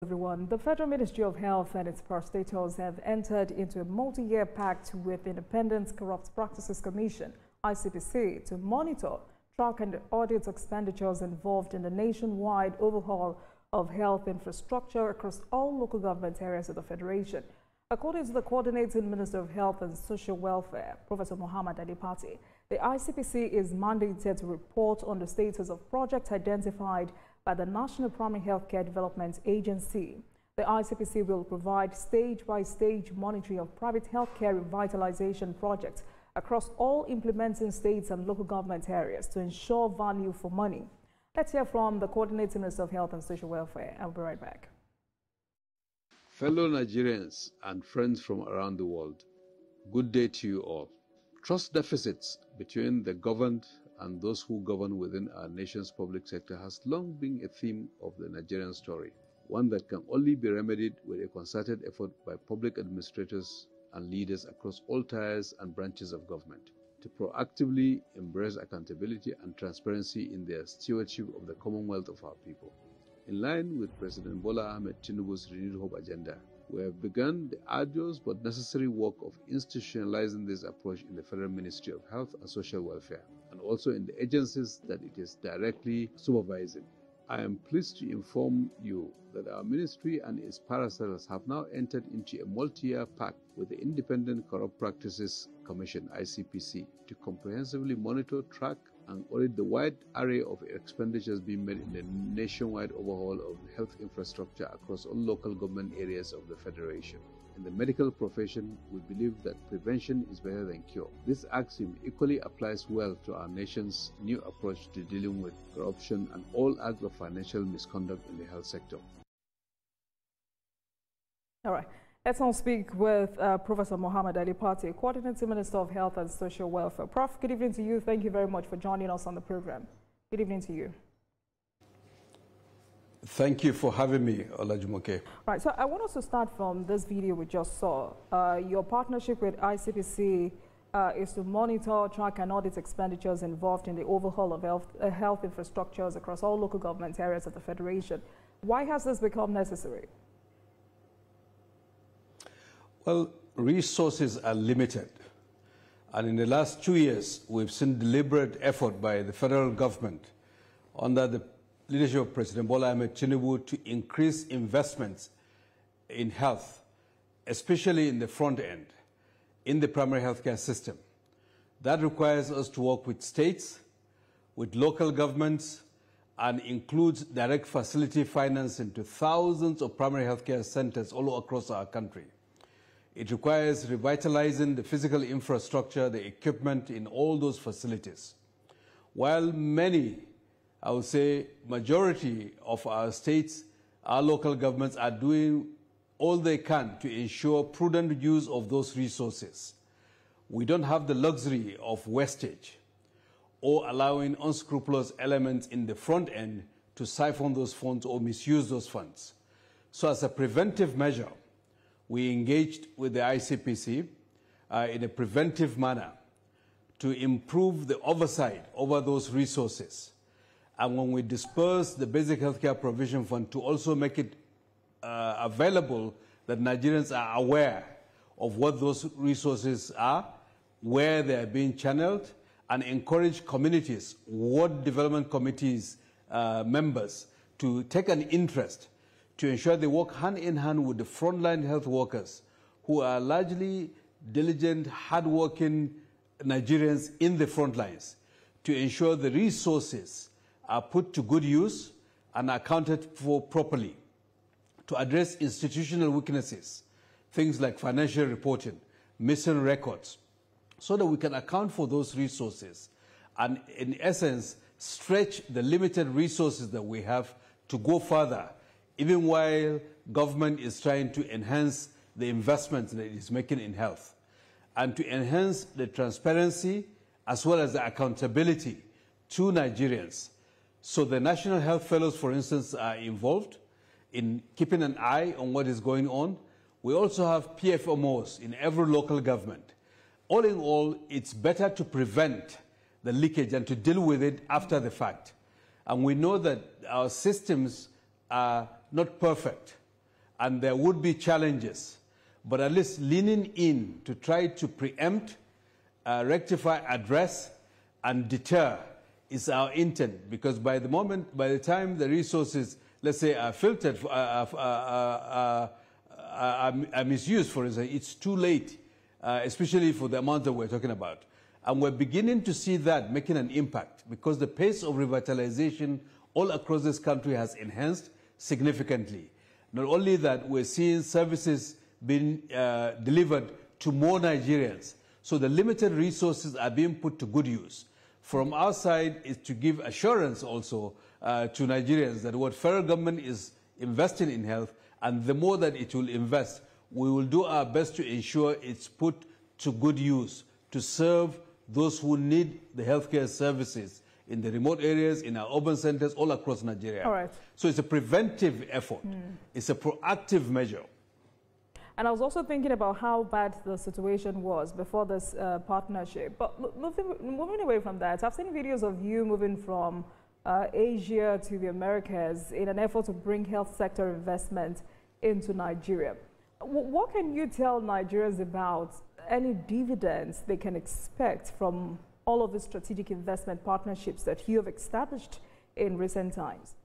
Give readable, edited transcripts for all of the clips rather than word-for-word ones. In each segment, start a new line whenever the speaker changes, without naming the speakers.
Everyone, the Federal Ministry of Health and its parastatals have entered into a multi-year pact with Independent Corrupt Practices Commission, ICPC, to monitor, track and audit expenditures involved in the nationwide overhaul of health infrastructure across all local government areas of the Federation. According to the Coordinating Minister of Health and Social Welfare, Professor Muhammad Alipati, the ICPC is mandated to report on the status of projects identified by the National Primary Healthcare Development Agency. The ICPC will provide stage-by-stage monitoring of private healthcare revitalization projects across all implementing states and local government areas to ensure value for money. Let's hear from the Coordinating Minister of Health and Social Welfare. I'll be right back.
Fellow Nigerians and friends from around the world, good day to you all. Trust deficits between the governed and those who govern within our nation's public sector has long been a theme of the Nigerian story, one that can only be remedied with a concerted effort by public administrators and leaders across all tiers and branches of government to proactively embrace accountability and transparency in their stewardship of the commonwealth of our people. In line with President Bola Ahmed Tinubu's Renewed Hope agenda, we have begun the arduous but necessary work of institutionalizing this approach in the Federal Ministry of Health and Social Welfare, and also in the agencies that it is directly supervising. I am pleased to inform you that our ministry and its parastatals have now entered into a multi-year pact with the Independent Corrupt Practices Commission, ICPC, to comprehensively monitor, track, and audit the wide array of expenditures being made in the nationwide overhaul of health infrastructure across all local government areas of the Federation. In the medical profession, we believe that prevention is better than cure. This axiom equally applies well to our nation's new approach to dealing with corruption and all acts of financial misconduct in the health sector.
All right. Let's now speak with Professor Muhammad Alipati, Coordinating Minister of Health and Social Welfare. Prof, good evening to you. Thank you very much for joining us on the program. Good evening to you.
Thank you for having me, Olajumoke.
Right, so I want us to start from this video we just saw. Your partnership with ICPC is to monitor, track and audit expenditures involved in the overhaul of health infrastructures across all local government areas of the Federation. Why has this become necessary?
Well, resources are limited. And in the last 2 years, we've seen deliberate effort by the federal government under the leadership of President Bola Ahmed Tinubu to increase investments in health, especially in the front end, in the primary healthcare system. That requires us to work with states, with local governments, and includes direct facility financing to thousands of primary healthcare centers all across our country. It requires revitalizing the physical infrastructure, the equipment in all those facilities. While many, I would say majority of our states, our local governments are doing all they can to ensure prudent use of those resources, we don't have the luxury of wastage or allowing unscrupulous elements in the front end to siphon those funds or misuse those funds. So as a preventive measure, we engaged with the ICPC in a preventive manner to improve the oversight over those resources. And when we disperse the Basic Healthcare Provision Fund, to also make it available that Nigerians are aware of what those resources are, where they are being channeled, and encourage communities, ward development committees members to take an interest to ensure they work hand in hand with the frontline health workers who are largely diligent, hardworking Nigerians in the front lines, to ensure the resources are put to good use and accounted for properly, to address institutional weaknesses, things like financial reporting, missing records, so that we can account for those resources and, in essence, stretch the limited resources that we have to go further, even while government is trying to enhance the investments that it is making in health, and to enhance the transparency as well as the accountability to Nigerians. So the National Health Fellows, for instance, are involved in keeping an eye on what is going on. We also have PFMOs in every local government. All in all, it's better to prevent the leakage and to deal with it after the fact. And we know that our systems are not perfect. and there would be challenges, but at least leaning in to try to preempt, rectify, address, and deter is our intent, because by the time the resources, let's say, are filtered, are misused, for instance, it's too late, especially for the amount that we're talking about. And we're beginning to see that making an impact, because the pace of revitalization all across this country has enhanced significantly. Not only that, we're seeing services being delivered to more Nigerians. So the limited resources are being put to good use. From our side is to give assurance also to Nigerians that what federal government is investing in health, and the more that it will invest, we will do our best to ensure it's put to good use to serve those who need the healthcare services in the remote areas, in our urban centers, all across Nigeria.
All right.
So it's a preventive effort. It's a proactive measure.
And I was also thinking about how bad the situation was before this partnership. But moving away from that, I've seen videos of you moving from Asia to the Americas in an effort to bring health sector investment into Nigeria. What can you tell Nigerians about any dividends they can expect from all of the strategic investment partnerships that you have established in recent times?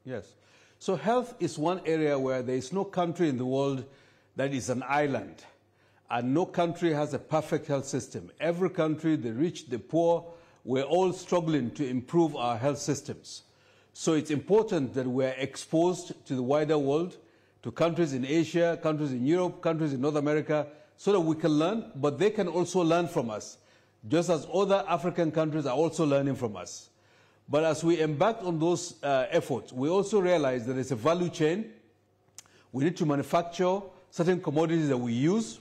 Yes. So health is one area where there is no country in the world that is an island, and no country has a perfect health system. Every country, the rich, the poor, we're all struggling to improve our health systems. So it's important that we're exposed to the wider world, to countries in Asia, countries in Europe, countries in North America, so that we can learn, but they can also learn from us, just as other African countries are also learning from us. But as we embark on those efforts, we also realize that it's a value chain. We need to manufacture certain commodities that we use,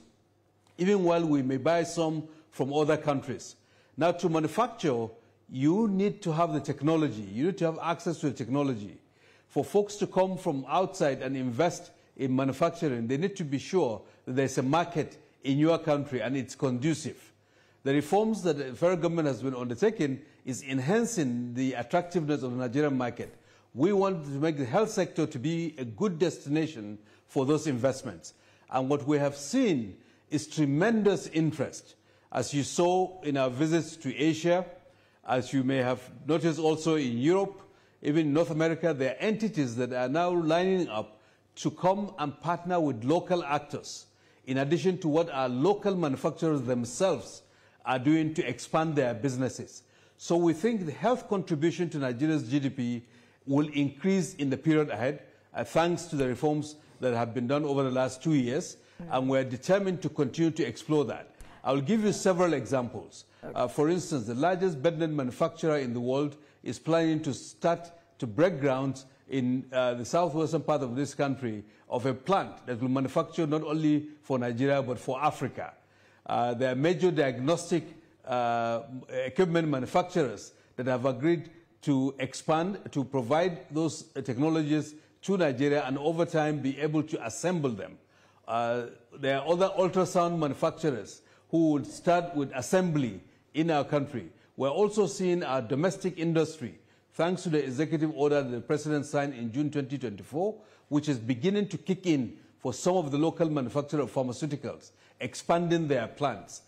even while we may buy some from other countries. Now, to manufacture, you need to have the technology. You need to have access to the technology. For folks to come from outside and invest in manufacturing, they need to be sure that there's a market in your country and it's conducive. The reforms that the federal government has been undertaking is enhancing the attractiveness of the Nigerian market. We want to make the health sector to be a good destination for those investments. And what we have seen is tremendous interest. As you saw in our visits to Asia, as you may have noticed also in Europe, even in North America, there are entities that are now lining up to come and partner with local actors, in addition to what our local manufacturers themselves are doing to expand their businesses. So we think the health contribution to Nigeria's GDP will increase in the period ahead, thanks to the reforms that have been done over the last 2 years, and we're determined to continue to explore that. I'll give you several examples. Okay. For instance, the largest bed manufacturer in the world is planning to start to break ground in the southwestern part of this country of a plant that will manufacture not only for Nigeria but for Africa. There are major diagnostic equipment manufacturers that have agreed to expand, to provide those technologies to Nigeria and over time be able to assemble them. There are other ultrasound manufacturers who would start with assembly in our country. We're also seeing our domestic industry, thanks to the executive order that the President signed in June 2024, which is beginning to kick in for some of the local manufacturers of pharmaceuticals, expanding their plants,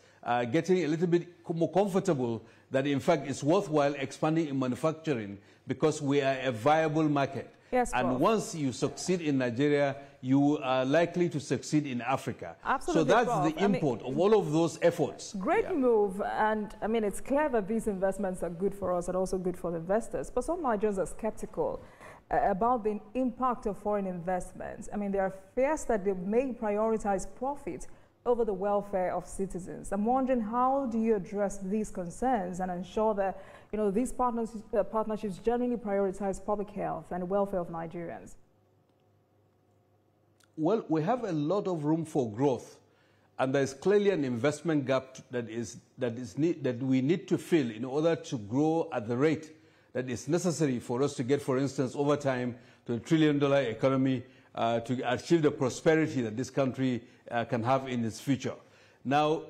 getting a little bit more comfortable that in fact it's worthwhile expanding in manufacturing because we are a viable market.
Yes,
and
Prof.
once you succeed in Nigeria, you are likely to succeed in Africa.
Absolutely,
so that's
Prof.
the import of all of those efforts.
Great move, and I mean, it's clear that these investments are good for us and also good for the investors. But some Nigerians are skeptical about the impact of foreign investments. I mean, there are fears that they may prioritize profit over the welfare of citizens. I'm wondering, how do you address these concerns and ensure that, you know, these partnerships generally prioritize public health and the welfare of Nigerians?
Well, we have a lot of room for growth, and there's clearly an investment gap that we need to fill in order to grow at the rate that is necessary for us to get, for instance, over time to a $1 trillion economy, to achieve the prosperity that this country can have in its future. Now,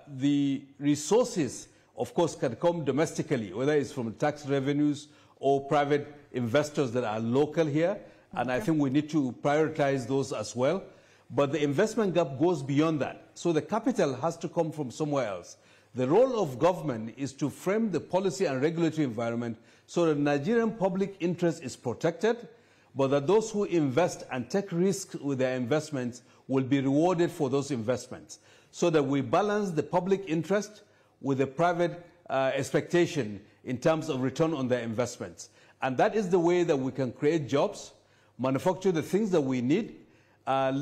the resources, of course, can come domestically, whether it's from tax revenues or private investors that are local here. And I think we need to prioritize those as well. But the investment gap goes beyond that. So the capital has to come from somewhere else. The role of government is to frame the policy and regulatory environment so that Nigerian public interest is protected, but that those who invest and take risks with their investments will be rewarded for those investments, so that we balance the public interest with the private expectation in terms of return on their investments. And that is the way that we can create jobs, manufacture the things that we need,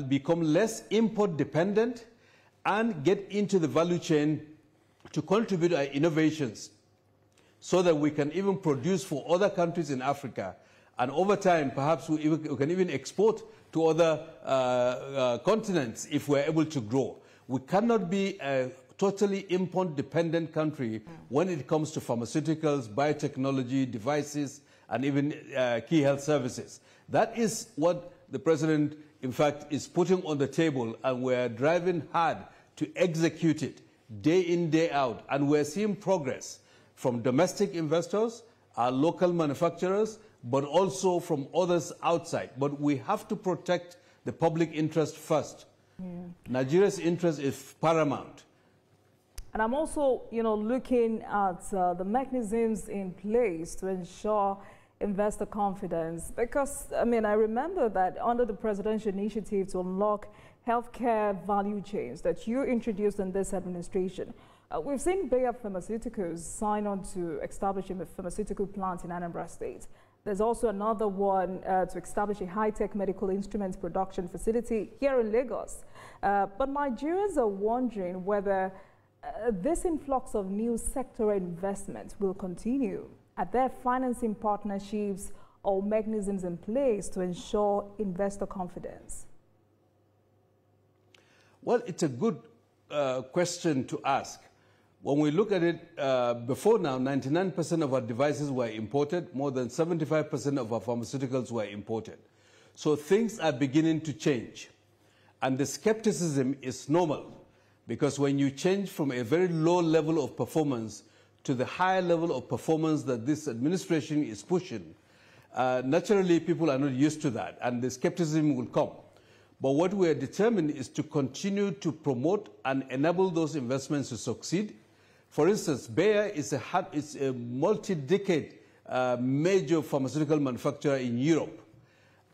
become less import dependent, and get into the value chain to contribute our innovations so that we can even produce for other countries in Africa. And over time, perhaps we can even export to other continents if we're able to grow. We cannot be a totally import-dependent country when it comes to pharmaceuticals, biotechnology, devices, and even key health services. That is what the President, in fact, is putting on the table, and we're driving hard to execute it day in, day out. And we're seeing progress from domestic investors, our local manufacturers, but also from others outside. But we have to protect the public interest first. Nigeria's interest is paramount.
And I'm also, looking at the mechanisms in place to ensure investor confidence. Because, I remember that under the presidential initiative to unlock healthcare value chains that you introduced in this administration, we've seen Bayer Pharmaceuticals sign on to establishing a pharmaceutical plant in Anambra State. There's also another one to establish a high-tech medical instruments production facility here in Lagos. But Nigerians are wondering whether this influx of new sector investment will continue. Are there financing partnerships or mechanisms in place to ensure investor confidence?
Well, it's a good question to ask. When we look at it, before now, 99% of our devices were imported. More than 75% of our pharmaceuticals were imported. So things are beginning to change. And the skepticism is normal, because when you change from a very low level of performance to the higher level of performance that this administration is pushing, naturally people are not used to that, and the skepticism will come. But what we are determined is to continue to promote and enable those investments to succeed. For instance, Bayer is a multi-decade major pharmaceutical manufacturer in Europe.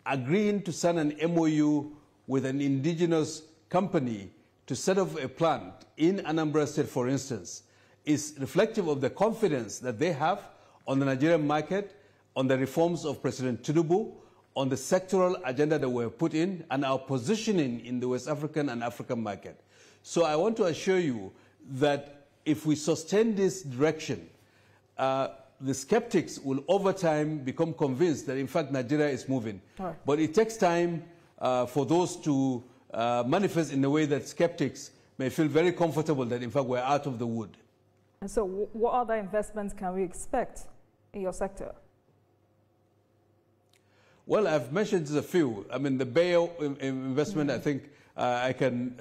Agreeing to sign an MOU with an indigenous company to set up a plant in Anambra State, for instance, is reflective of the confidence that they have on the Nigerian market, on the reforms of President Tinubu, on the sectoral agenda that we have put in, and our positioning in the West African and African market. So I want to assure you that if we sustain this direction, the skeptics will over time become convinced that in fact Nigeria is moving. Right. But it takes time for those to manifest in a way that skeptics may feel very comfortable that in fact we're out of the wood.
And so what other investments can we expect in your sector?
Well, I've mentioned a few. I mean, the Bayer investment, I think I can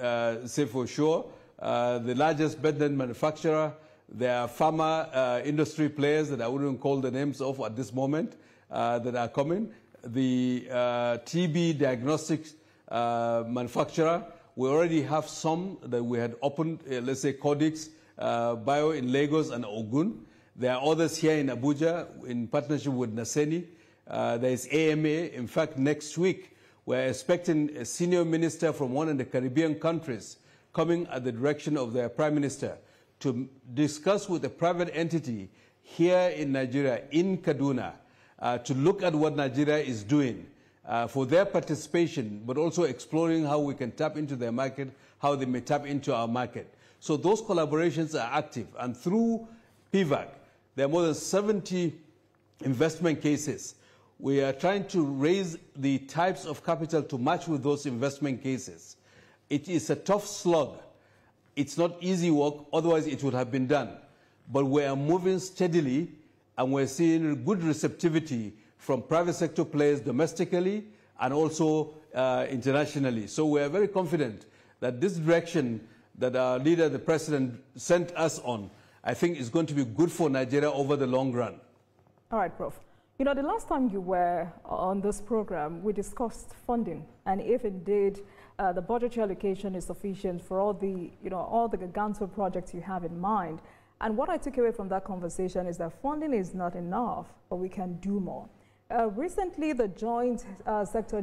say for sure. The largest bed-end manufacturer. There are pharma industry players that I wouldn't call the names of at this moment that are coming. The TB diagnostics manufacturer. We already have some that we had opened, let's say Codix Bio in Lagos and Ogun. There are others here in Abuja in partnership with Naseni. There is AMA. In fact, next week, we're expecting a senior minister from one of the Caribbean countries coming at the direction of their prime minister to discuss with a private entity here in Nigeria, in Kaduna, to look at what Nigeria is doing for their participation, but also exploring how we can tap into their market, how they may tap into our market. So those collaborations are active. And through PVAC, there are more than 70 investment cases. We are trying to raise the types of capital to match with those investment cases. It is a tough slog. It's not easy work, otherwise it would have been done. But we are moving steadily, and we're seeing good receptivity from private sector players domestically and also internationally. So we are very confident that this direction that our leader, the president, sent us on, I think is going to be good for Nigeria over the long run.
All right, Prof. You know, the last time you were on this program, we discussed funding, and if indeed the budgetary allocation is sufficient for all the, all the gargantuan projects you have in mind. And what I took away from that conversation is that funding is not enough, but we can do more. Recently, the health sector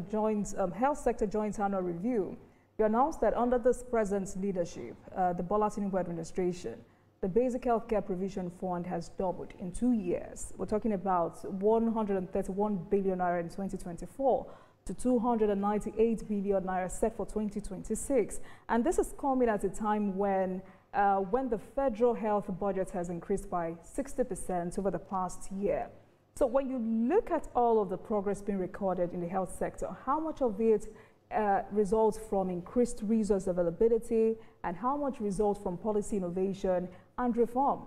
joint annual review, you announced that under this president's leadership, the Bola Tinubu administration, the Basic Healthcare Provision Fund has doubled in 2 years. We're talking about 131 billion naira in 2024 to 298 billion naira set for 2026. And this is coming at a time when the federal health budget has increased by 60% over the past year. So when you look at all of the progress being recorded in the health sector, how much of it results from increased resource availability, and how much results from policy innovation and reform?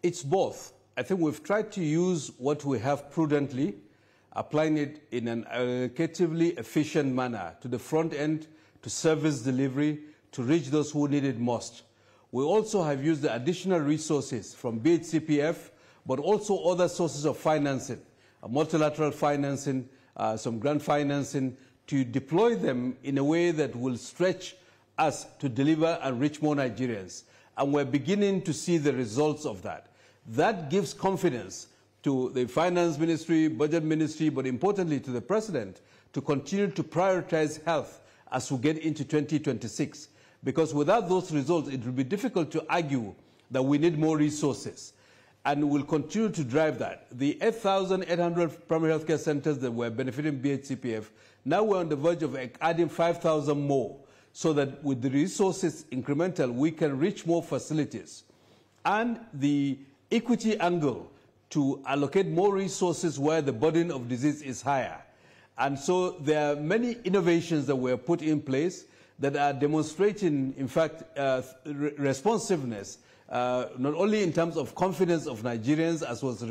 It's both. I think we've tried to use what we have prudently, applying it in an allocatively efficient manner to the front end, to service delivery, to reach those who need it most. We also have used the additional resources from BHCPF, but also other sources of financing, multilateral financing, some grant financing, to deploy them in a way that will stretch us to deliver and reach more Nigerians. And we're beginning to see the results of that. That gives confidence to the Finance Ministry, Budget Ministry, but importantly to the President, to continue to prioritize health as we get into 2026. Because without those results, it will be difficult to argue that we need more resources. And we'll continue to drive that. The 8,800 primary healthcare centers that were benefiting BHCPF, now we're on the verge of adding 5,000 more, so that with the resources incremental, we can reach more facilities. And the equity angle to allocate more resources where the burden of disease is higher. And so there are many innovations that were put in place that are demonstrating, in fact, responsiveness, not only in terms of confidence of Nigerians, as was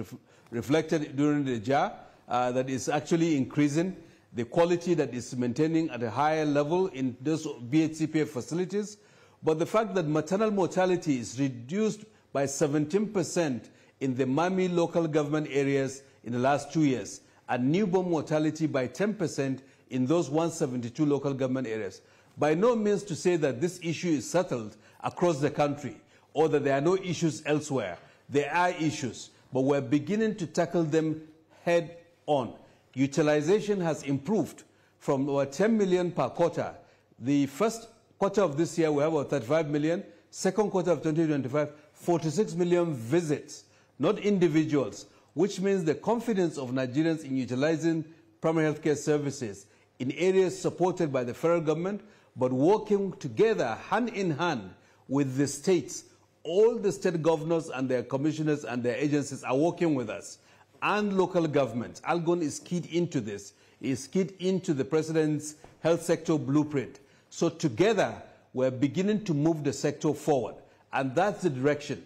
reflected during the JAR, that is actually increasing, the quality that is maintaining at a higher level in those BHCPF facilities, but the fact that maternal mortality is reduced by 17% in the Mami local government areas in the last 2 years, and newborn mortality by 10% in those 172 local government areas. By no means to say that this issue is settled across the country or that there are no issues elsewhere. There are issues, but we're beginning to tackle them head on. Utilization has improved from over 10 million per quarter. The first quarter of this year, we have about 35 million. Second quarter of 2025, 46 million visits, not individuals, which means the confidence of Nigerians in utilizing primary healthcare services in areas supported by the federal government, but working together hand in hand with the states. All the state governors and their commissioners and their agencies are working with us, and local governments. Algon is keyed into this, is keyed into the President's health sector blueprint. So together, we're beginning to move the sector forward. And that's the direction,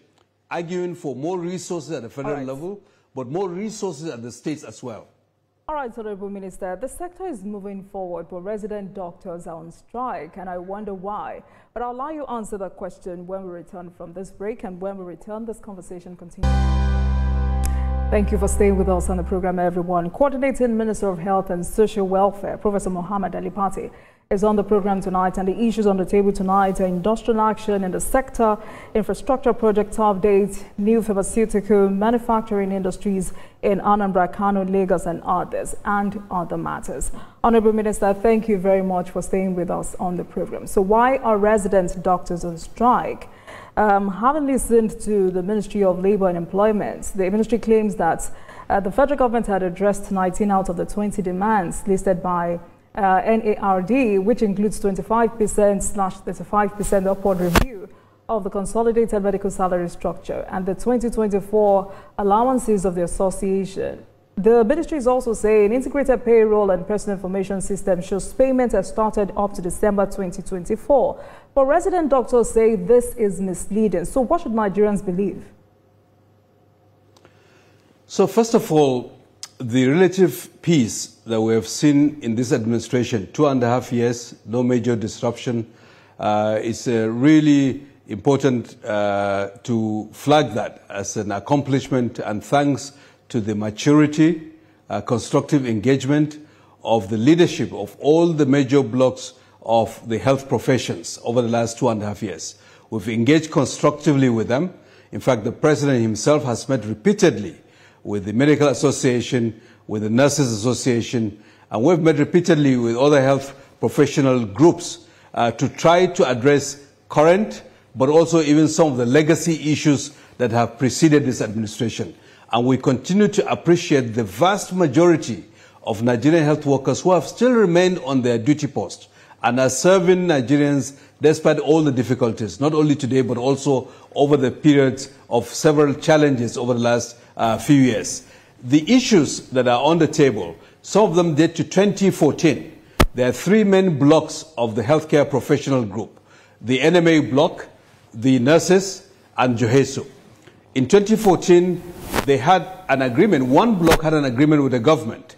arguing for more resources at the federal level, but more resources at the states as well.
All right, Honorable Minister, the sector is moving forward, but resident doctors are on strike, and I wonder why. But I'll allow you to answer that question when we return from this break, and when we return, this conversation continues. Thank you for staying with us on the program, everyone. Coordinating Minister of Health and Social Welfare, Professor Mohammed Ali Pate, is on the program tonight, and the issues on the table tonight are industrial action in the sector, infrastructure project updates, new pharmaceutical manufacturing industries in Anambra, Kano, Lagos, and other matters. Honorable Minister, thank you very much for staying with us on the program. So why are resident doctors on strike? Having listened to the Ministry of Labour and Employment, the ministry claims that the federal government had addressed 19 out of the 20 demands listed by NARD, which includes 25%/35% upward review of the consolidated medical salary structure and the 2024 allowances of the association. The ministry is also saying integrated payroll and personal information system shows payments have started up to December 2024. But resident doctors say this is misleading. So what should Nigerians believe?
So first of all, the relative peace that we have seen in this administration, 2.5 years, no major disruption, is really important to flag that as an accomplishment, and thanks to the maturity, constructive engagement of the leadership of all the major blocks of the health professions over the last 2.5 years. We've engaged constructively with them. In fact, the President himself has met repeatedly with the Medical Association, with the Nurses Association, and we've met repeatedly with other health professional groups to try to address current, but also even some of the legacy issues that have preceded this administration. And we continue to appreciate the vast majority of Nigerian health workers who have still remained on their duty post and are serving Nigerians despite all the difficulties, not only today, but also over the periods of several challenges over the last few years. The issues that are on the table, some of them date to 2014. There are three main blocks of the healthcare professional group: the NMA block, the nurses, and JOHESU. In 2014, they had an agreement. One block had an agreement with the government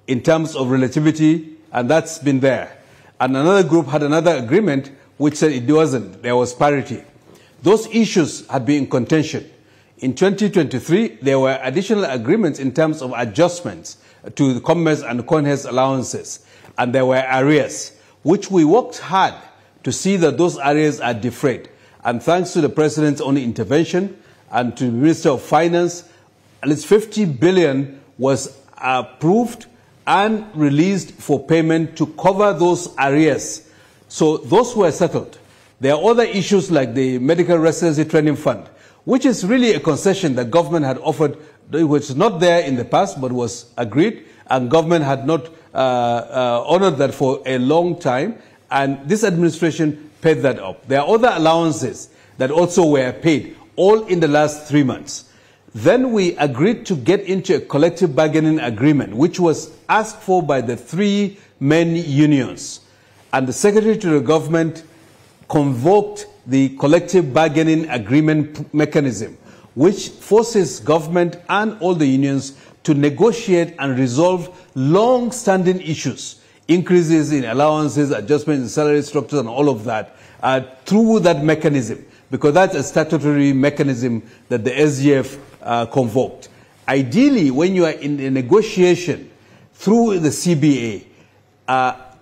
in terms of relativity, and that's been there. And another group had another agreement which said it wasn't. There was parity. Those issues had been in contention. In 2023, there were additional agreements in terms of adjustments to the commerce and CONHES allowances, and there were arrears, which we worked hard to see that those arrears are defrayed. And thanks to the President's own intervention and to the Minister of Finance, at least 50 billion was approved and released for payment to cover those arrears. So those were settled. There are other issues like the Medical Residency Training Fund, which is really a concession that government had offered, which was not there in the past but was agreed, and government had not honored that for a long time, and this administration paid that up. There are other allowances that also were paid, all in the last 3 months. Then we agreed to get into a collective bargaining agreement, which was asked for by the three main unions. And the Secretary to the Government convoked the collective bargaining agreement mechanism, which forces government and all the unions to negotiate and resolve long-standing issues, increases in allowances, adjustments in salary structures, and all of that, through that mechanism, because that's a statutory mechanism that the SGF convoked. Ideally, when you are in a negotiation through the CBA,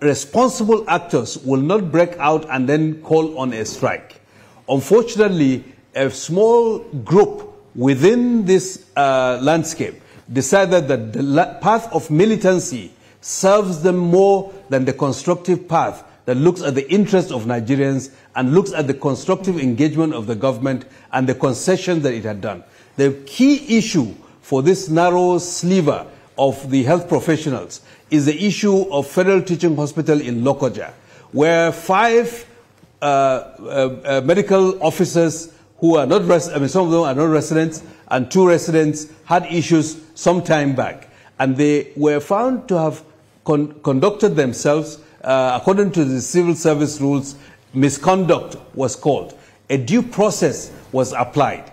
responsible actors will not break out and then call on a strike. Unfortunately, a small group within this landscape decided that the path of militancy serves them more than the constructive path that looks at the interests of Nigerians and looks at the constructive engagement of the government and the concessions that it had done. The key issue for this narrow sliver of the health professionals is the issue of Federal Teaching Hospital in Lokoja, where 5 medical officers who are not, some of them are not residents, and 2 residents had issues some time back. And they were found to have conducted themselves according to the civil service rules. Misconduct was called. A due process was applied.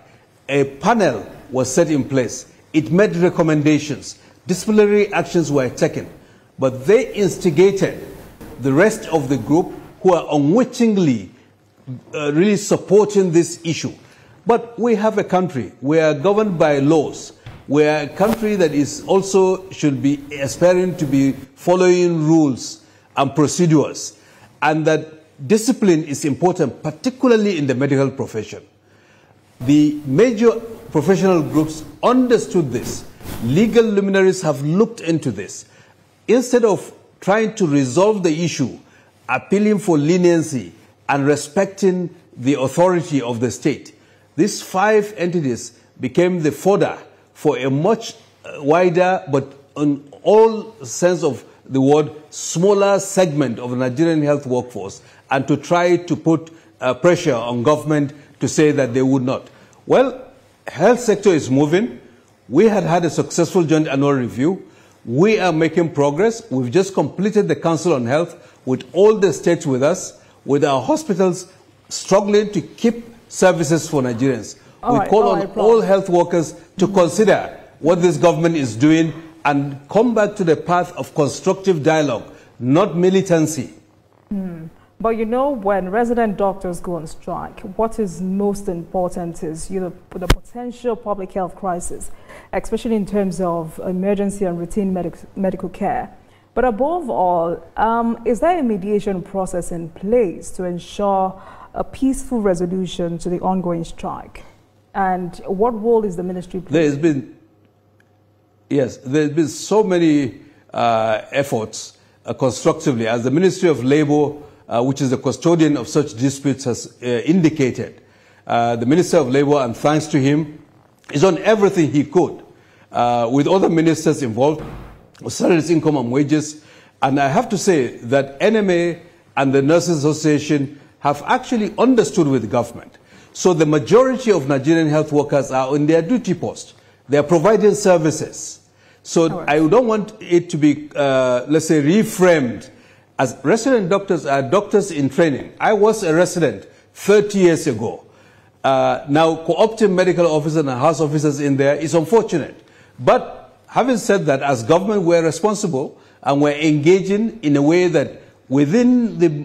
A panel was set in place. It made recommendations. Disciplinary actions were taken. But they instigated the rest of the group who are unwittingly really supporting this issue. But we have a country. We are governed by laws. We are a country that is also should be aspiring to be following rules and procedures, and that discipline is important, particularly in the medical profession. The major professional groups understood this. Legal luminaries have looked into this. Instead of trying to resolve the issue, appealing for leniency and respecting the authority of the state, these 5 entities became the fodder for a much wider, but in all sense of the word, smaller segment of the Nigerian health workforce, and to try to put pressure on government to say that they would not. Well, health sector is moving. We had a successful joint annual review. We are making progress. We've just completed the Council on Health with all the states with us, with our hospitals struggling to keep services for Nigerians. We call on all health workers to consider what this government is doing and come back to the path of constructive dialogue, not militancy.
But you know, when resident doctors go on strike, what is most important is, you know, the potential public health crisis, especially in terms of emergency and routine medical care. But above all, is there a mediation process in place to ensure a peaceful resolution to the ongoing strike? And what role is the ministry playing?
There's been so many efforts constructively. As the Ministry of Labour, which is the custodian of such disputes, has indicated, the Minister of Labour, and thanks to him, is done everything he could with other ministers involved, salaries, income and wages. And I have to say that NMA and the Nurses Association have actually understood with the government. So the majority of Nigerian health workers are on their duty post. They are providing services. So right. I don't want it to be, let's say, reframed as resident doctors are doctors in training. I was a resident 30 years ago. Now, co-opting medical officers and house officers in there is unfortunate. But having said that, as government, we're responsible and we're engaging in a way that within the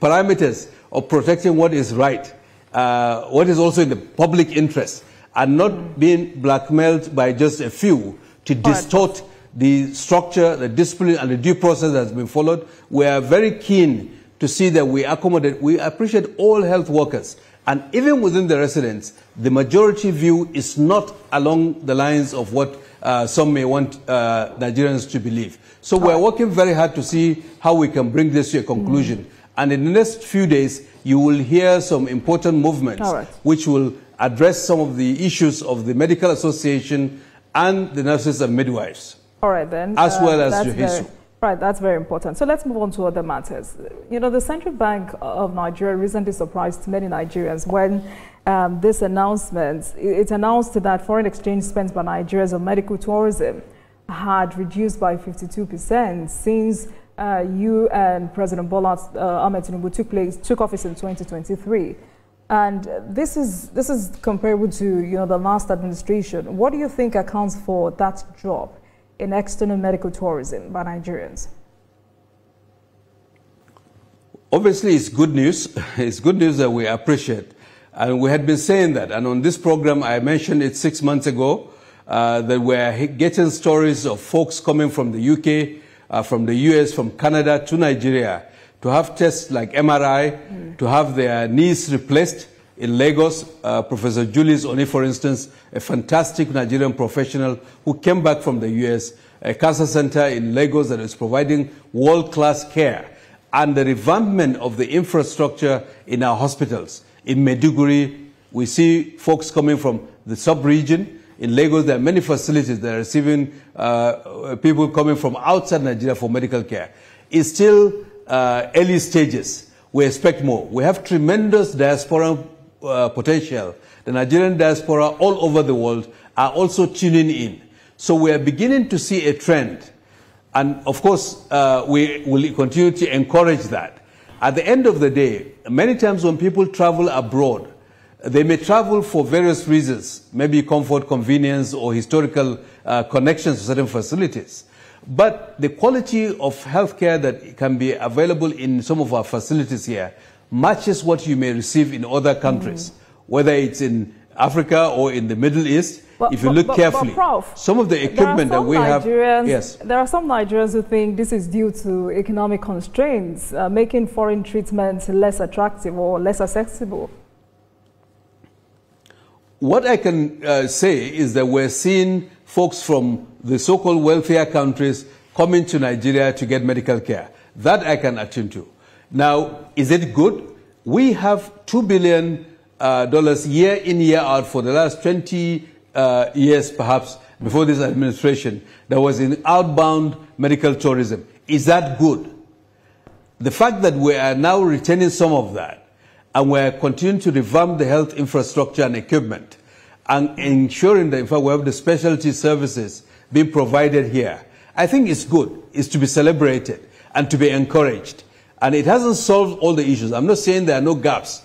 parameters of protecting what is right, what is also in the public interest, and not being blackmailed by just a few to distort the structure, the discipline, and the due process that has been followed. We are very keen to see that we accommodate, we appreciate all health workers. And even within the residents, the majority view is not along the lines of what some may want Nigerians to believe. So we're working very hard to see how we can bring this to a conclusion. And in the next few days, you will hear some important movements which will address some of the issues of the Medical Association and the nurses and midwives.
All right, then.
As well as Johisu.
Right, that's very important. So let's move on to other matters. You know, the Central Bank of Nigeria recently surprised many Nigerians when this announcement, it announced that foreign exchange spent by Nigerians on medical tourism had reduced by 52% since you and President Bola Ahmed Tinubu took office in 2023. And this is comparable to, you know, the last administration. What do you think accounts for that drop in external medical tourism by Nigerians?
Obviously, it's good news. It's good news that we appreciate. And we had been saying that. And on this program, I mentioned it 6 months ago, that we're getting stories of folks coming from the UK, from the US, from Canada to Nigeria to have tests like MRI, to have their knees replaced in Lagos. Professor Julius Oni, for instance, a fantastic Nigerian professional who came back from the US, a cancer center in Lagos that is providing world-class care, and the revampment of the infrastructure in our hospitals. In Maiduguri, we see folks coming from the sub-region. In Lagos, there are many facilities that are receiving people coming from outside Nigeria for medical care. It's still early stages. We expect more. We have tremendous diaspora potential. The Nigerian diaspora all over the world are also tuning in. So we are beginning to see a trend. And of course, we will continue to encourage that. At the end of the day, many times when people travel abroad, they may travel for various reasons, maybe comfort, convenience, or historical connections to certain facilities. But the quality of healthcare that can be available in some of our facilities here matches what you may receive in other countries, whether it's in Africa or in the Middle East. If you look carefully, Prof, some of the equipment that we have...
Yes. There are some Nigerians who think this is due to economic constraints, making foreign treatments less attractive or less accessible.
What I can say is that we're seeing folks from the so-called wealthier countries coming to Nigeria to get medical care. That I can attune to. Now, is it good? We have $2 billion year in, year out for the last 20 years, perhaps, before this administration, that was in outbound medical tourism. Is that good? The fact that we are now retaining some of that, and we're continuing to revamp the health infrastructure and equipment, and ensuring that, in fact, we have the specialty services being provided here, I think it's good. It's to be celebrated and to be encouraged. And it hasn't solved all the issues. I'm not saying there are no gaps.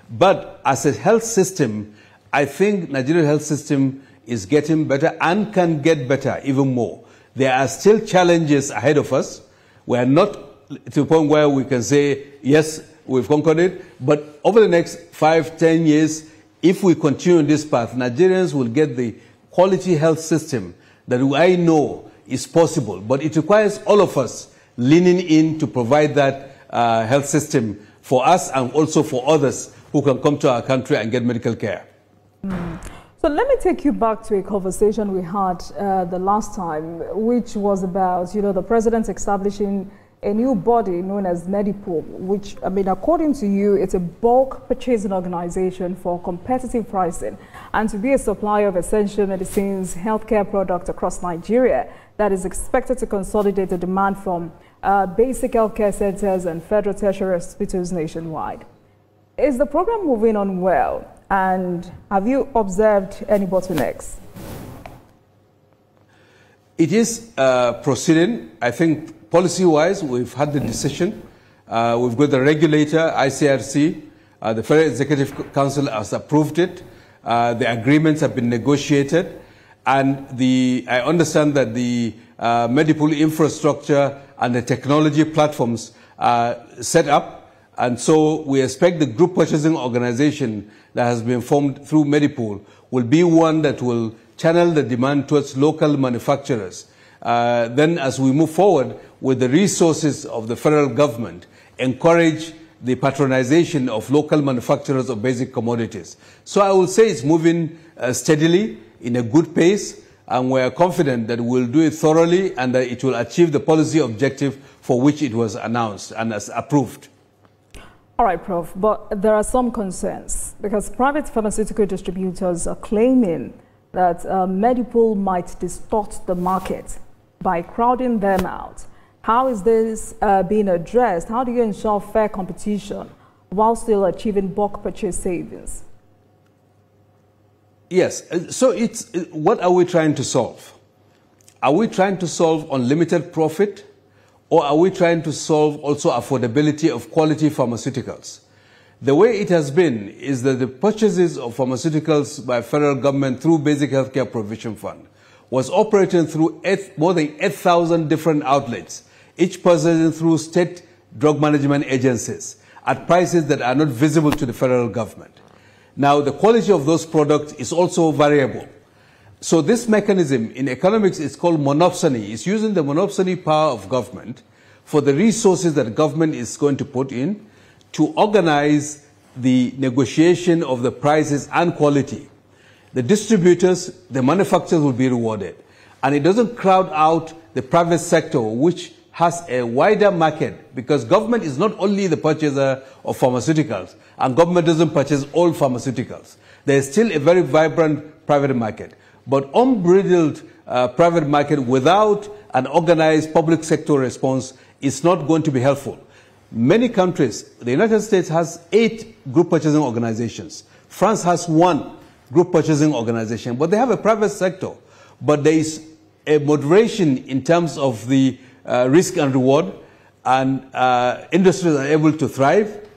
But as a health system, I think Nigerian health system is getting better and can get better even more. There are still challenges ahead of us. We are not to the point where we can say, yes, we've conquered it. But over the next 5, 10 years, if we continue on this path, Nigerians will get the quality health system that I know is possible. But it requires all of us leaning in to provide that health system for us and also for others who can come to our country and get medical care.
So let me take you back to a conversation we had the last time, which was about, the president establishing a new body known as Medipool, which, according to you, it's a bulk purchasing organization for competitive pricing and to be a supplier of essential medicines, healthcare products across Nigeria that is expected to consolidate the demand from basic healthcare centers and federal tertiary hospitals nationwide. Is the program moving on well? And have you observed any bottlenecks?
It is proceeding. I think policy-wise, we've had the decision. We've got the regulator, ICRC. The Federal Executive Council has approved it. The agreements have been negotiated. And I understand that the Medipool infrastructure and the technology platforms are set up. And so we expect the group purchasing organization that has been formed through Medipool will be one that will channel the demand towards local manufacturers. Then as we move forward with the resources of the federal government, encourage the patronization of local manufacturers of basic commodities. So I will say it's moving steadily in a good pace, and we are confident that we'll do it thoroughly and that it will achieve the policy objective for which it was announced and as approved.
All right, Prof, but there are some concerns because private pharmaceutical distributors are claiming that Medipool might distort the market by crowding them out. How is this being addressed? How do you ensure fair competition while still achieving bulk purchase savings?
Yes, so what are we trying to solve? Are we trying to solve unlimited profit? Or are we trying to solve also affordability of quality pharmaceuticals? The way it has been is that the purchases of pharmaceuticals by federal government through Basic Healthcare Provision Fund was operating through more than 8,000 different outlets, each purchasing through state drug management agencies at prices that are not visible to the federal government. Now, the quality of those products is also variable. So this mechanism in economics is called monopsony. It's using the monopsony power of government for the resources that government is going to put in to organize the negotiation of the prices and quality. The distributors, the manufacturers will be rewarded. And it doesn't crowd out the private sector, which has a wider market, because government is not only the purchaser of pharmaceuticals, and government doesn't purchase all pharmaceuticals. There is still a very vibrant private market. But unbridled private market without an organized public sector response is not going to be helpful. Many countries, the United States has 8 group purchasing organizations. France has 1 group purchasing organization, but they have a private sector. But there is a moderation in terms of the risk and reward, and industries are able to thrive.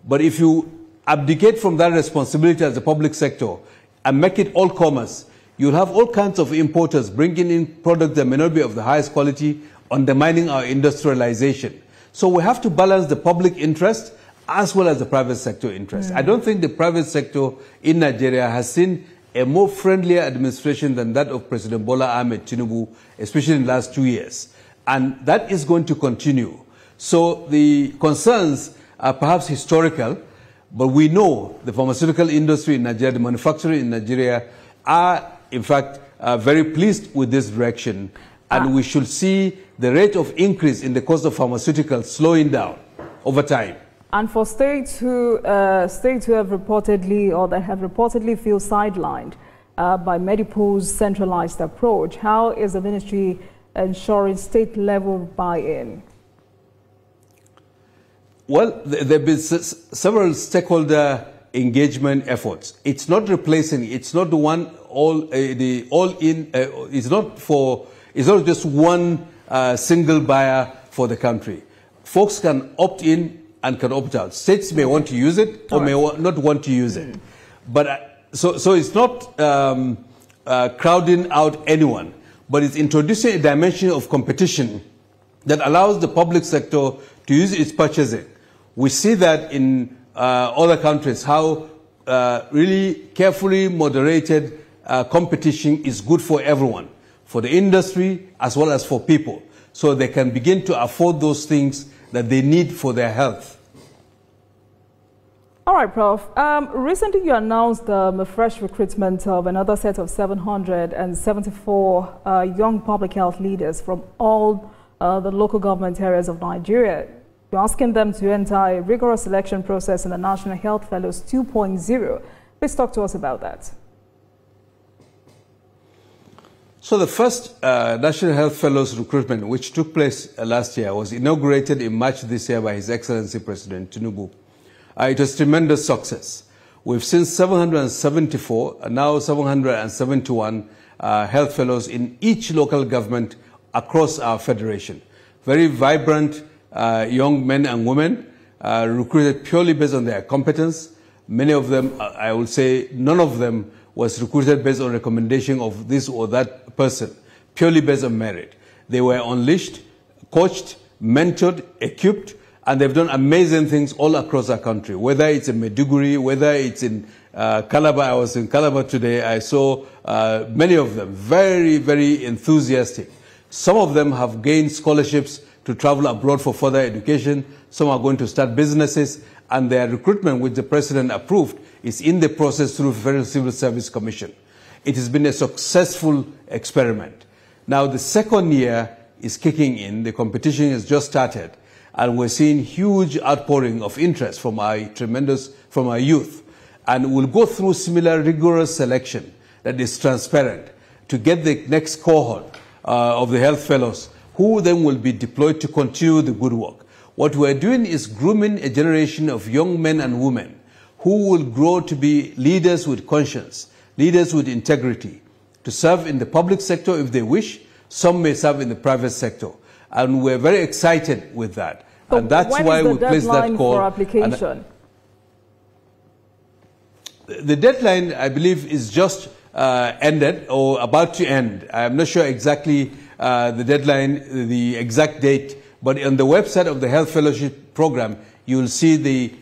But if you abdicate from that responsibility as a public sector and make it all commerce, you'll have all kinds of importers bringing in products that may not be of the highest quality, undermining our industrialization. So we have to balance the public interest as well as the private sector interest. I don't think the private sector in Nigeria has seen a more friendlier administration than that of President Bola Ahmed Tinubu, especially in the last 2 years. And that is going to continue. So the concerns are perhaps historical, but we know the pharmaceutical industry in Nigeria, the manufacturing in Nigeria are in fact, very pleased with this direction, and we should see the rate of increase in the cost of pharmaceuticals slowing down over time.
And for states who have reportedly or that have reportedly feel sidelined by Medipool's centralized approach, how is the ministry ensuring state-level buy-in?
Well, there have been several stakeholder engagement efforts. It's not replacing. It's not the one it's not just one single buyer for the country. Folks can opt in and can opt out. States may want to use it or may not want to use it. But so it's not crowding out anyone, but it's introducing a dimension of competition that allows the public sector to use its purchasing. We see that in other countries, how really carefully moderated competition is good for everyone, for the industry as well as for people, so they can begin to afford those things that they need for their health.
All right, Prof. Recently you announced the fresh recruitment of another set of 774 young public health leaders from all the local government areas of Nigeria. You're asking them to enter a rigorous selection process in the National Health Fellows 2.0. Please talk to us about that.
So the first National Health Fellows recruitment, which took place last year, was inaugurated in March this year by His Excellency President Tinubu. It was tremendous success. We've seen 774, now 771 health fellows in each local government across our federation. Very vibrant young men and women recruited purely based on their competence. Many of them, I would say none of them was recruited based on recommendation of this or that person, purely based on merit. They were unleashed, coached, mentored, equipped, and they've done amazing things all across our country, whether it's in Maiduguri, whether it's in Calabar. I was in Calabar today. I saw many of them very, very enthusiastic. Some of them have gained scholarships to travel abroad for further education. Some are going to start businesses, and their recruitment, which the President approved, is in the process through the Federal Civil Service Commission. It has been a successful experiment. Now, the second year is kicking in. The competition has just started, and we're seeing huge outpouring of interest from our youth. And we'll go through similar rigorous selection that is transparent to get the next cohort of the health fellows, who then will be deployed to continue the good work. What we're doing is grooming a generation of young men and women who will grow to be leaders with conscience, leaders with integrity, to serve in the public sector if they wish. Some may serve in the private sector. And we're very excited with that.
So
and that's why we placed that call.
For application?
The deadline, I believe, is just ended or about to end. I'm not sure exactly the deadline, the exact date, but on the website of the Health Fellowship Program, you will see the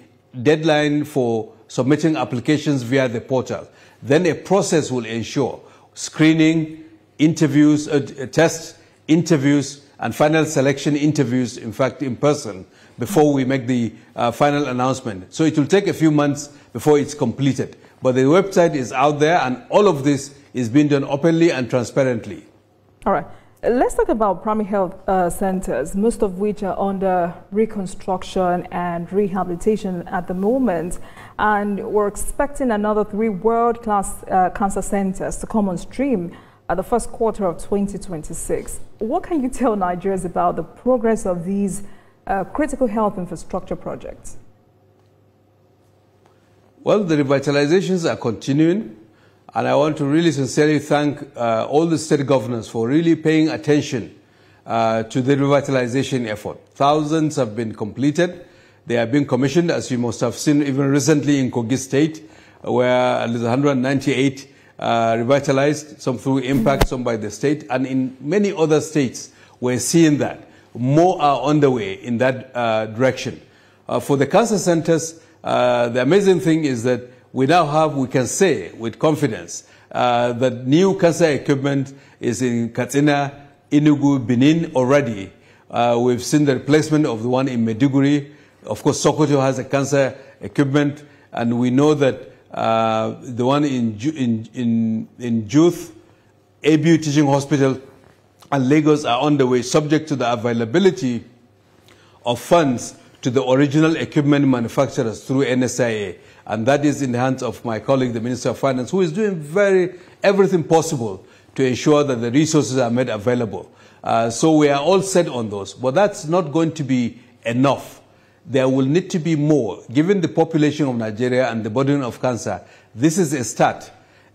deadline for submitting applications via the portal. Then a process will ensure screening, interviews, tests, interviews, and final selection interviews, in fact, in person, before we make the final announcement. So it will take a few months before it's completed. But the website is out there, and all of this is being done openly and transparently.
All right. Let's talk about primary health centers, most of which are under reconstruction and rehabilitation at the moment. And we're expecting another 3 world-class cancer centers to come on stream at the first quarter of 2026. What can you tell Nigerians about the progress of these critical health infrastructure projects?
Well, the revitalizations are continuing, and I want to really sincerely thank all the state governors for really paying attention to the revitalization effort. Thousands have been completed. They are being commissioned, as you must have seen even recently in Kogi State, where at least 198 revitalized, some through impact, some by the state, and in many other states we're seeing that. More are on the way in that direction. For the cancer centers, the amazing thing is that we now have, we can say with confidence, that new cancer equipment is in Katsina, Enugu, Benin already. We've seen the replacement of the one in Maiduguri. Of course, Sokoto has a cancer equipment, and we know that the one in Youth, ABU Teaching Hospital, and Lagos are on the way, subject to the availability of funds to the original equipment manufacturers through NSIA. And that is in the hands of my colleague, the Minister of Finance, who is doing everything possible to ensure that the resources are made available. So we are all set on those. But that's not going to be enough. There will need to be more. Given the population of Nigeria and the burden of cancer, this is a start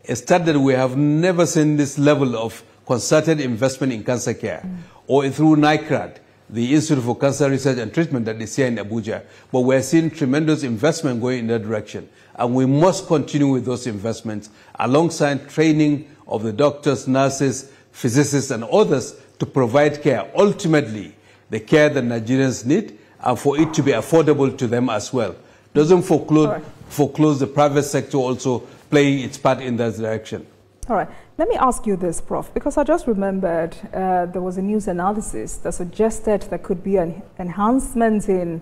that we have never seen this level of concerted investment in cancer care, or through NICRAD, the Institute for Cancer Research and Treatment that is here in Abuja. But we're seeing tremendous investment going in that direction. And we must continue with those investments alongside training of the doctors, nurses, physicists, and others to provide care. Ultimately, the care that Nigerians need, and for it to be affordable to them as well. Doesn't foreclose the private sector also playing its part in that direction.
All right. Let me ask you this, Prof, because I just remembered there was a news analysis that suggested there could be an enhancement in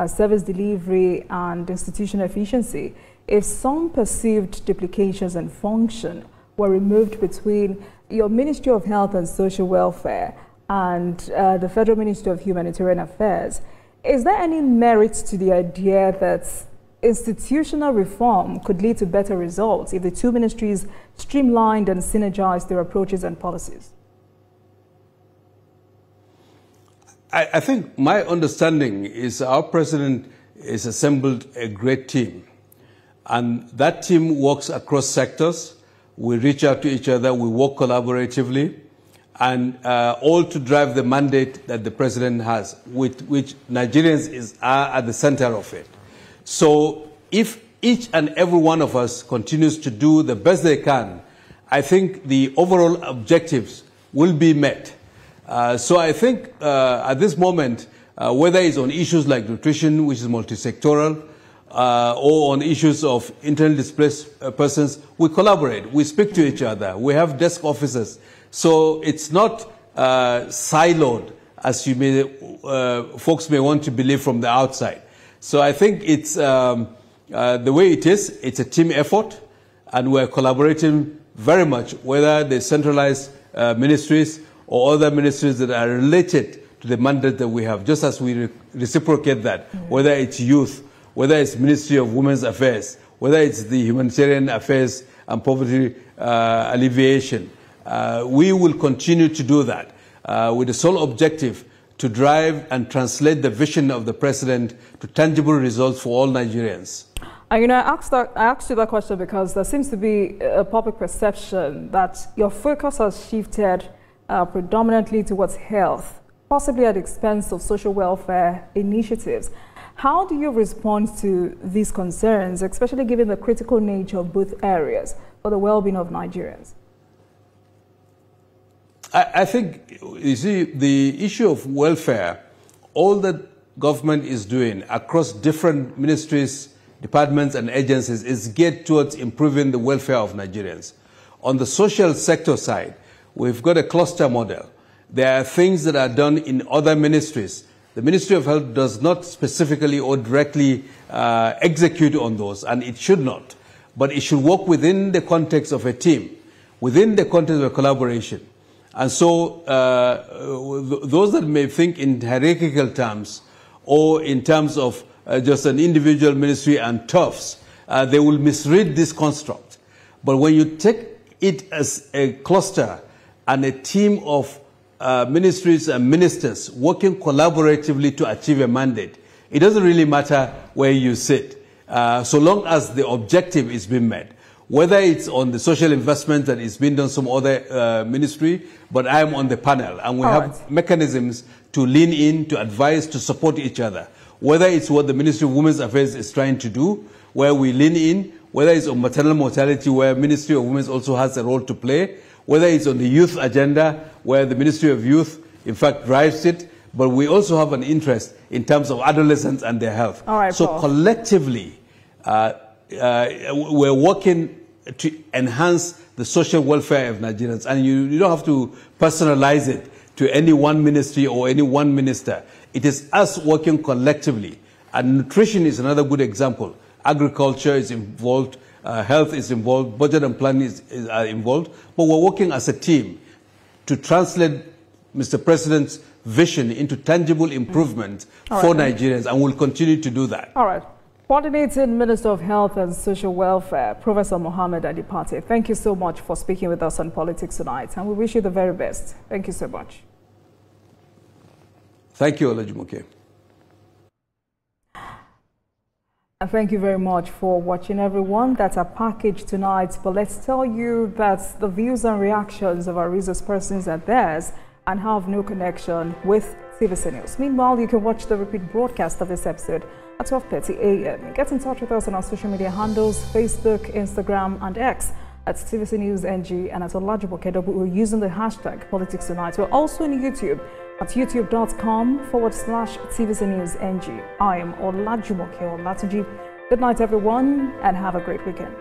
service delivery and institutional efficiency if some perceived duplications in function were removed between your Ministry of Health and Social Welfare and the Federal Ministry of Humanitarian Affairs. Is there any merit to the idea that institutional reform could lead to better results if the two ministries streamlined and synergized their approaches and policies?
I think my understanding is our president has assembled a great team, and that team works across sectors. We reach out to each other, we work collaboratively, and all to drive the mandate that the president has, with which Nigerians are at the center of it. So if each and every one of us continues to do the best they can, I think the overall objectives will be met. So I think at this moment, whether it's on issues like nutrition, which is multi-sectoral, or on issues of internally displaced persons, we collaborate, we speak to each other, we have desk officers. So it's not siloed, as you may, folks may want to believe from the outside. So I think it's the way it is, it's a team effort, and we're collaborating very much, whether the centralized ministries or other ministries that are related to the mandate that we have, just as we reciprocate that, whether it's youth, whether it's Ministry of Women's Affairs, whether it's the Humanitarian Affairs and Poverty Alleviation. We will continue to do that with the sole objective to drive and translate the vision of the president to tangible results for all Nigerians.
You know, I asked you that question because there seems to be a public perception that your focus has shifted predominantly towards health, possibly at the expense of social welfare initiatives. How do you respond to these concerns, especially given the critical nature of both areas for the well-being of Nigerians?
I think, you see, the issue of welfare, all that government is doing across different ministries, departments and agencies is geared towards improving the welfare of Nigerians. On the social sector side, we've got a cluster model. There are things that are done in other ministries. The Ministry of Health does not specifically or directly execute on those, and it should not. But it should work within the context of a team, within the context of a collaboration. And so those that may think in hierarchical terms or in terms of just an individual ministry and turfs, they will misread this construct. But when you take it as a cluster and a team of ministries and ministers working collaboratively to achieve a mandate, it doesn't really matter where you sit, so long as the objective is being met. Whether it's on the social investment that is being done some other ministry, but I'm on the panel, and we have mechanisms to lean in, to advise, to support each other. Whether it's what the Ministry of Women's Affairs is trying to do, where we lean in, whether it's on maternal mortality, where Ministry of Women also has a role to play, whether it's on the youth agenda, where the Ministry of Youth, in fact, drives it, but we also have an interest in terms of adolescents and their health. So Paul, collectively, we're working to enhance the social welfare of Nigerians. And you don't have to personalize it to any one ministry or any one minister. It is us working collectively. And nutrition is another good example. Agriculture is involved, health is involved, budget and planning is involved. But we're working as a team to translate Mr. President's vision into tangible improvement for Nigerians, and we'll continue to do that.
All right. Coordinating Minister of Health and Social Welfare, Professor Mohammed Adipate, thank you so much for speaking with us on Politics Tonight, and we wish you the very best. Thank you so much.
Thank you, Olajumoke.
And thank you very much for watching, everyone. That's our package tonight. But let's tell you that the views and reactions of our resource persons are theirs and have no connection with TVC News. Meanwhile, you can watch the repeat broadcast of this episode at 12:30 a.m. Get in touch with us on our social media handles, Facebook, Instagram, and X at TVC News NG and at Olajumoke using the hashtag Politics Tonight. We're also on YouTube at youtube.com/TVC News NG. I am Olajumoke Olatunji. Good night, everyone, and have a great weekend.